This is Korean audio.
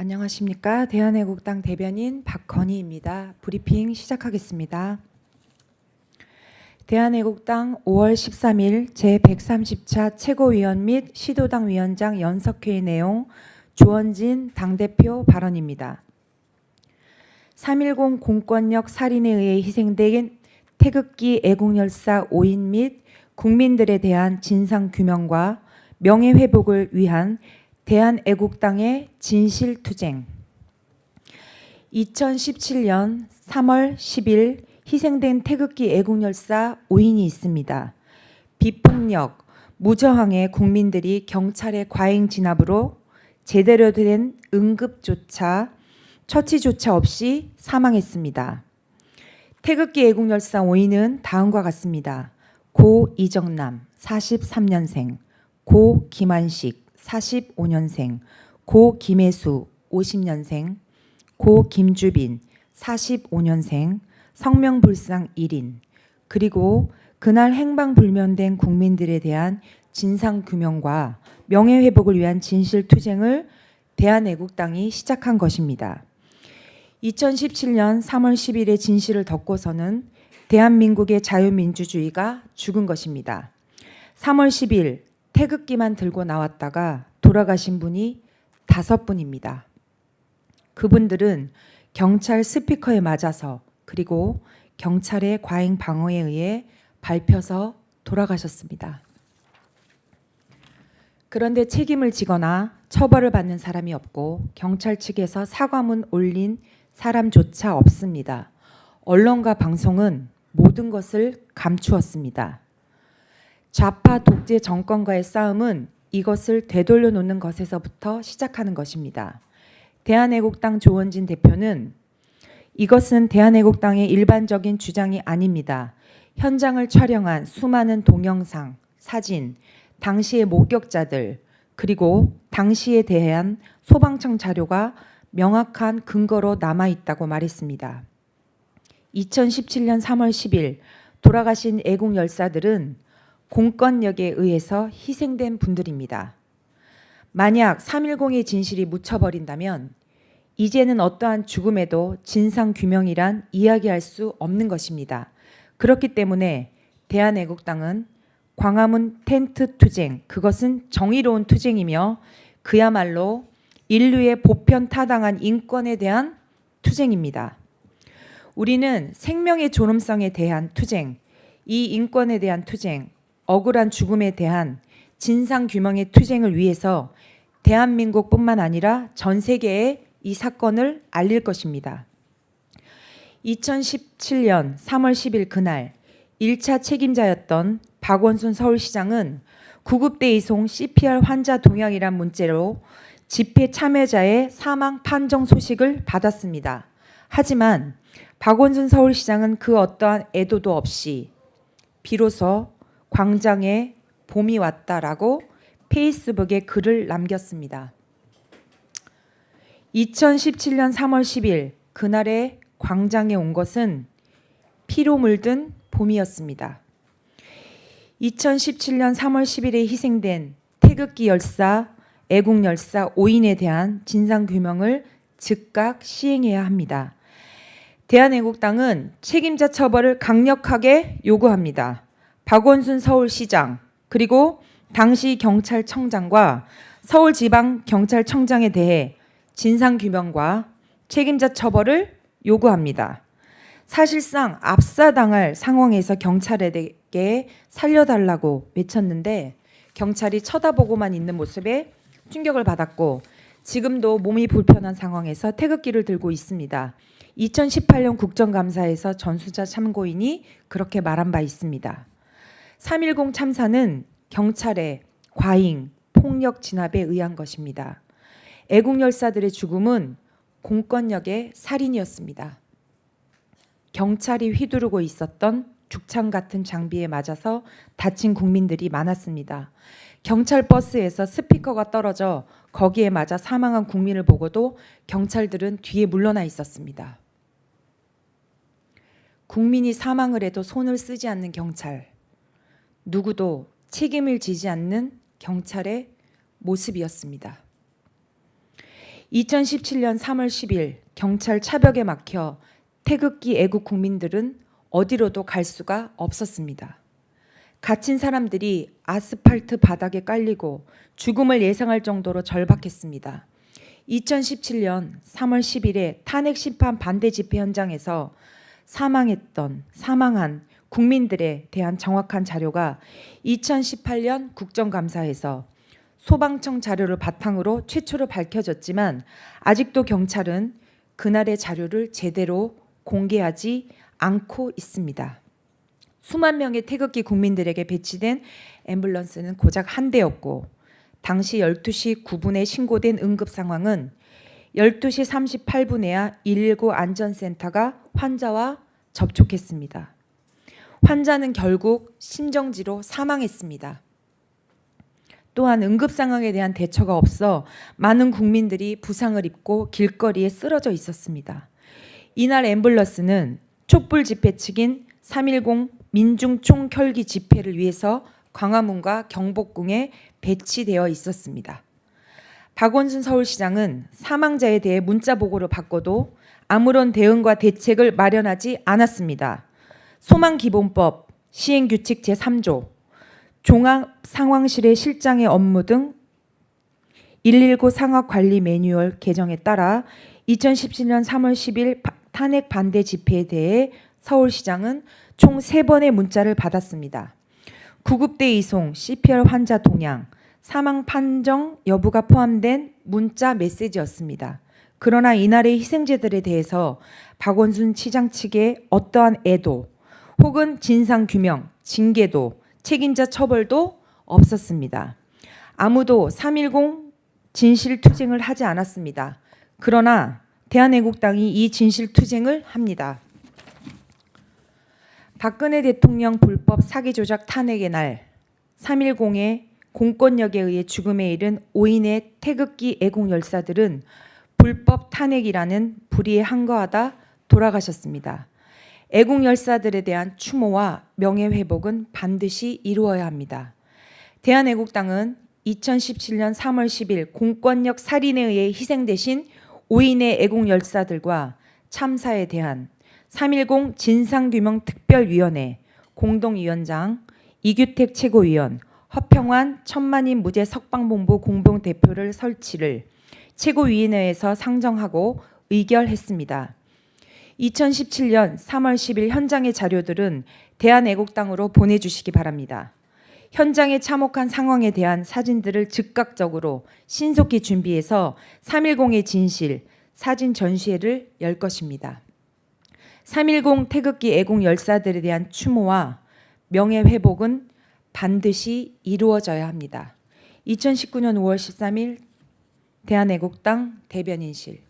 안녕하십니까. 대한애국당 대변인 박건희입니다. 브리핑 시작하겠습니다. 대한애국당 5월 13일 제130차 최고위원 및 시도당 위원장 연석회의 내용 조원진 당대표 발언입니다. 3.10 공권력 살인에 의해 희생된 태극기 애국열사 5인 및 국민들에 대한 진상규명과 명예회복을 위한 대한애국당의 진실투쟁. 2017년 3월 10일 희생된 태극기 애국열사 5인이 있습니다. 비폭력, 무저항의 국민들이 경찰의 과잉 진압으로 제대로 된 응급조차, 처치조차 없이 사망했습니다. 태극기 애국열사 5인은 다음과 같습니다. 고 이정남 43년생, 고 김한식 45년생, 고 김혜수 50년생, 고 김주빈 45년생, 성명불상 1인, 그리고 그날 행방불명된 국민들에 대한 진상규명과 명예회복을 위한 진실투쟁을 대한애국당이 시작한 것입니다. 2017년 3월 10일의 진실을 덮고서는 대한민국의 자유민주주의가 죽은 것입니다. 3월 10일 태극기만 들고 나왔다가 돌아가신 분이 5분입니다. 그분들은 경찰 스피커에 맞아서 그리고 경찰의 과잉 방어에 의해 밟혀서 돌아가셨습니다. 그런데 책임을 지거나 처벌을 받는 사람이 없고 경찰 측에서 사과문 올린 사람조차 없습니다. 언론과 방송은 모든 것을 감추었습니다. 좌파 독재 정권과의 싸움은 이것을 되돌려 놓는 것에서부터 시작하는 것입니다. 대한애국당 조원진 대표는 이것은 대한애국당의 일반적인 주장이 아닙니다. 현장을 촬영한 수많은 동영상, 사진, 당시의 목격자들, 그리고 당시에 대한 소방청 자료가 명확한 근거로 남아있다고 말했습니다. 2017년 3월 10일 돌아가신 애국열사들은 공권력에 의해서 희생된 분들입니다. 만약 3.10의 진실이 묻혀버린다면 이제는 어떠한 죽음에도 진상규명이란 이야기할 수 없는 것입니다. 그렇기 때문에 대한애국당은 광화문 텐트 투쟁, 그것은 정의로운 투쟁이며 그야말로 인류의 보편타당한 인권에 대한 투쟁입니다. 우리는 생명의 존엄성에 대한 투쟁, 이 인권에 대한 투쟁, 억울한 죽음에 대한 진상규명의 투쟁을 위해서 대한민국뿐만 아니라 전 세계에 이 사건을 알릴 것입니다. 2017년 3월 10일 그날 1차 책임자였던 박원순 서울시장은 구급대 이송 CPR 환자 동향이란 문제로 집회 참여자의 사망 판정 소식을 받았습니다. 하지만 박원순 서울시장은 그 어떠한 애도도 없이 비로소 광장에 봄이 왔다라고 페이스북에 글을 남겼습니다. 2017년 3월 10일 그날의 광장에 온 것은 피로 물든 봄이었습니다. 2017년 3월 10일에 희생된 태극기 열사, 애국열사 5인에 대한 진상규명을 즉각 시행해야 합니다. 대한애국당은 책임자 처벌을 강력하게 요구합니다. 박원순 서울시장 그리고 당시 경찰청장과 서울지방경찰청장에 대해 진상규명과 책임자 처벌을 요구합니다. 사실상 압사당할 상황에서 경찰에게 살려달라고 외쳤는데 경찰이 쳐다보고만 있는 모습에 충격을 받았고 지금도 몸이 불편한 상황에서 태극기를 들고 있습니다. 2018년 국정감사에서 전수자 참고인이 그렇게 말한 바 있습니다. 3.10 참사는 경찰의 과잉, 폭력 진압에 의한 것입니다. 애국열사들의 죽음은 공권력의 살인이었습니다. 경찰이 휘두르고 있었던 죽창 같은 장비에 맞아서 다친 국민들이 많았습니다. 경찰 버스에서 스피커가 떨어져 거기에 맞아 사망한 국민을 보고도 경찰들은 뒤에 물러나 있었습니다. 국민이 사망을 해도 손을 쓰지 않는 경찰, 누구도 책임을 지지 않는 경찰의 모습이었습니다. 2017년 3월 10일 경찰 차벽에 막혀 태극기 애국 국민들은 어디로도 갈 수가 없었습니다. 갇힌 사람들이 아스팔트 바닥에 깔리고 죽음을 예상할 정도로 절박했습니다. 2017년 3월 10일에 탄핵 심판 반대 집회 현장에서 사망한 국민들에 대한 정확한 자료가 2018년 국정감사에서 소방청 자료를 바탕으로 최초로 밝혀졌지만 아직도 경찰은 그날의 자료를 제대로 공개하지 않고 있습니다. 수만 명의 태극기 국민들에게 배치된 앰뷸런스는 고작 한 대였고 당시 12시 9분에 신고된 응급 상황은 12시 38분에야 119 안전센터가 환자와 접촉했습니다. 환자는 결국 심정지로 사망했습니다. 또한 응급 상황에 대한 대처가 없어 많은 국민들이 부상을 입고 길거리에 쓰러져 있었습니다. 이날 앰뷸런스는 촛불 집회 측인 3.10 민중 총결기 집회를 위해서 광화문과 경복궁에 배치되어 있었습니다. 박원순 서울시장은 사망자에 대해 문자 보고를 받고도 아무런 대응과 대책을 마련하지 않았습니다. 소망기본법 시행규칙 제3조 종합상황실의 실장의 업무 등 119 상황관리 매뉴얼 개정에 따라 2017년 3월 10일 탄핵 반대 집회에 대해 서울시장은 총 3번의 문자를 받았습니다. 구급대 이송, CPR 환자 동향, 사망 판정 여부가 포함된 문자 메시지였습니다. 그러나 이날의 희생자들에 대해서 박원순 시장 측의 어떠한 애도 혹은 진상규명, 징계도 책임자 처벌도 없었습니다. 아무도 3.10 진실투쟁을 하지 않았습니다. 그러나 대한애국당이 이 진실투쟁을 합니다. 박근혜 대통령 불법 사기조작 탄핵의 날 3.10의 공권력에 의해 죽음에 이른 5인의 태극기 애국 열사들은 불법 탄핵이라는 불의에 항거하다 돌아가셨습니다. 애국 열사들에 대한 추모와 명예회복은 반드시 이루어야 합니다. 대한애국당은 2017년 3월 10일 공권력 살인에 의해 희생되신 5인의 애국 열사들과 참사에 대한 3.10 진상규명특별위원회 공동위원장 이규택 최고위원, 허평환 천만인 무죄 석방본부 공동대표를 설치를 최고위원회에서 상정하고 의결했습니다. 2017년 3월 10일 현장의 자료들은 대한애국당으로 보내주시기 바랍니다. 현장에 참혹한 상황에 대한 사진들을 즉각적으로 신속히 준비해서 3.10의 진실, 사진 전시회를 열 것입니다. 3.10 태극기 애국 열사들에 대한 추모와 명예회복은 반드시 이루어져야 합니다. 2019년 5월 13일 대한애국당 대변인실